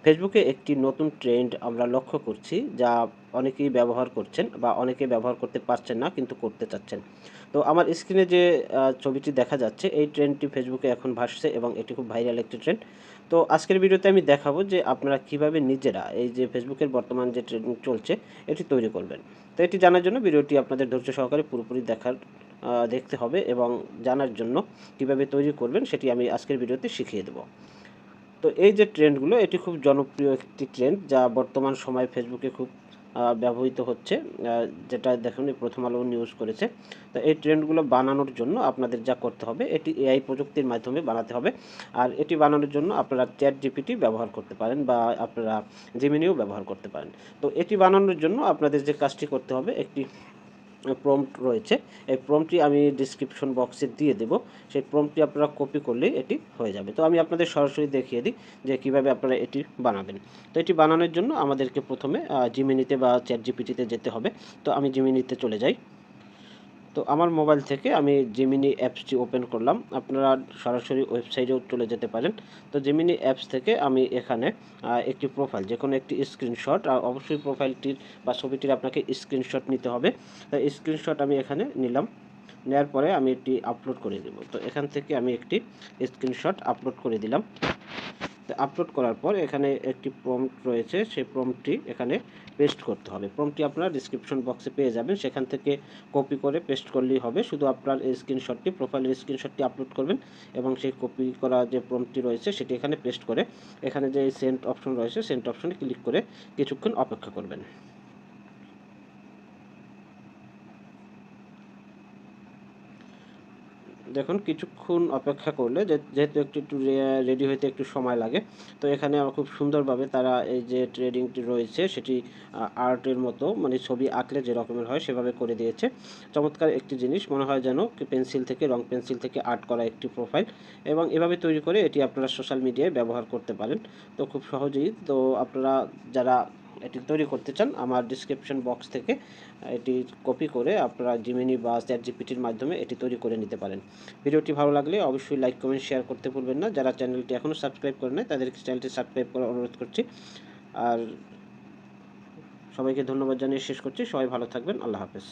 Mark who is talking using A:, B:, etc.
A: ফেসবুকে একটি নতুন ট্রেন্ড আমরা লক্ষ্য করছি, যা অনেকেই ব্যবহার করছেন বা অনেকে ব্যবহার করতে পারছেন না কিন্তু করতে চাচ্ছেন। তো আমার স্ক্রিনে যে ছবিটি দেখা যাচ্ছে, এই ট্রেন্ডটি ফেসবুকে এখন ভাসছে এবং এটি খুব ভাইরাল একটি ট্রেন্ড। তো আজকের ভিডিওতে আমি দেখাবো যে আপনারা কিভাবে নিজেরা এই যে ফেসবুকের বর্তমান যে ট্রেন্ডিং চলছে এটি তৈরি করবেন। তো এটি জানার জন্য ভিডিওটি আপনাদের ধৈর্য সহকারে পুরোপুরি দেখতে হবে এবং জানার জন্য কিভাবে তৈরি করবেন সেটি আমি আজকের ভিডিওতে শিখিয়ে দেবো। তো এই যে ট্রেন্ডগুলো এটি খুব জনপ্রিয় একটি ট্রেন্ড, যা বর্তমান সময়ে ফেসবুকে খুব ব্যবহৃত হচ্ছে। যেটা দেখুন এই প্রথম আলো নিউজ করেছে। তো এই ট্রেন্ডগুলো বানানোর জন্য আপনাদের যা করতে হবে, এটি এআই প্রযুক্তির মাধ্যমে বানাতে হবে। আর এটি বানানোর জন্য আপনারা ChatGPT ব্যবহার করতে পারেন বা আপনারা জেমিনিও ব্যবহার করতে পারেন। তো এটি বানানোর জন্য আপনাদের যে কাজটি করতে হবে, একটি প্রম্পট রয়েছে। এই প্রম্পটটি আমি ডিসক্রিপশন বক্সে দিয়ে দেব। সেই প্রম্পটটি আপনারা কপি করলেই এটি হয়ে যাবে। তো আমি আপনাদের সরাসরি দেখিয়ে দিই যে কীভাবে আপনারা এটি বানাবেন। তো এটি বানানোর জন্য আমাদেরকে প্রথমে জিমিনিতে বা ChatGPT-তে যেতে হবে। তো আমি জিমিনিতে চলে যাই। তো আমার মোবাইল থেকে আমি জেমিনি অ্যাপসটি ওপেন করলাম। আপনারা সরাসরি ওয়েবসাইটেও চলে যেতে পারেন। তো জেমিনি অ্যাপস থেকে আমি এখানে একটি প্রোফাইল, যেকোনো একটি স্ক্রিনশট, অবশ্যই প্রোফাইলটির বা ছবিটির আপনাকে স্ক্রিনশট নিতে হবে। তো স্ক্রিনশট আমি এখানে নিলাম। নেওয়ার পরে আমি এটি আপলোড করে দেব। তো এখান থেকে আমি একটি স্ক্রিনশট আপলোড করে দিলাম। তো আপলোড করার পর এখানে একটি প্রম্পট রয়েছে, সেই প্রম্পটটি এখানে পেস্ট করতে হবে। প্রম্পটটি আপনারা ডিসক্রিপশন বক্সে পেয়ে যাবেন, সেখান থেকে কপি করে পেস্ট করলেই হবে। শুধু আপনার এই স্ক্রিনশটটি, প্রোফাইলের স্ক্রিনশটটি আপলোড করবেন এবং সেই কপি করা যে প্রম্পটটি রয়েছে সেটি এখানে পেস্ট করে এখানে যে সেন্ড অপশন রয়েছে, সেন্ড অপশনে ক্লিক করে কিছুক্ষণ অপেক্ষা করবেন। দেখুন কিছুক্ষণ অপেক্ষা করলে যেহেতু একটু রেডি হইতে একটু সময় লাগে, তো এখানে আমার খুব সুন্দরভাবে তারা এই যে ট্রেডিংটি রয়েছে সেটি আর্টের মতো, মানে ছবি আঁকলে যে রকমের হয় সেভাবে করে দিয়েছে। চমৎকার একটি জিনিস, মনে হয় যেন পেন্সিল থেকে, রং পেন্সিল থেকে আর্ট করা একটি প্রোফাইল, এবং এভাবে তৈরি করে এটি আপনারা সোশ্যাল মিডিয়ায় ব্যবহার করতে পারেন। তো খুব সহজেই, তো আপনারা যারা এটি তৈরি করতে চান, আমার ডিসক্রিপশন বক্স থেকে এটি কপি করে আপনারা জিমিনি বা ChatGPT-র মাধ্যমে এটি তৈরি করে নিতে পারেন। ভিডিওটি ভালো লাগলে অবশ্যই লাইক, কমেন্ট, শেয়ার করতে ভুলবেন না। যারা চ্যানেলটি এখনও সাবস্ক্রাইব করে নাই তাদেরকে চ্যানেলটি সাবস্ক্রাইব করার অনুরোধ করছি। আর সবাইকে ধন্যবাদ জানিয়ে শেষ করছি। সবাই ভালো থাকবেন। আল্লাহ হাফেজ।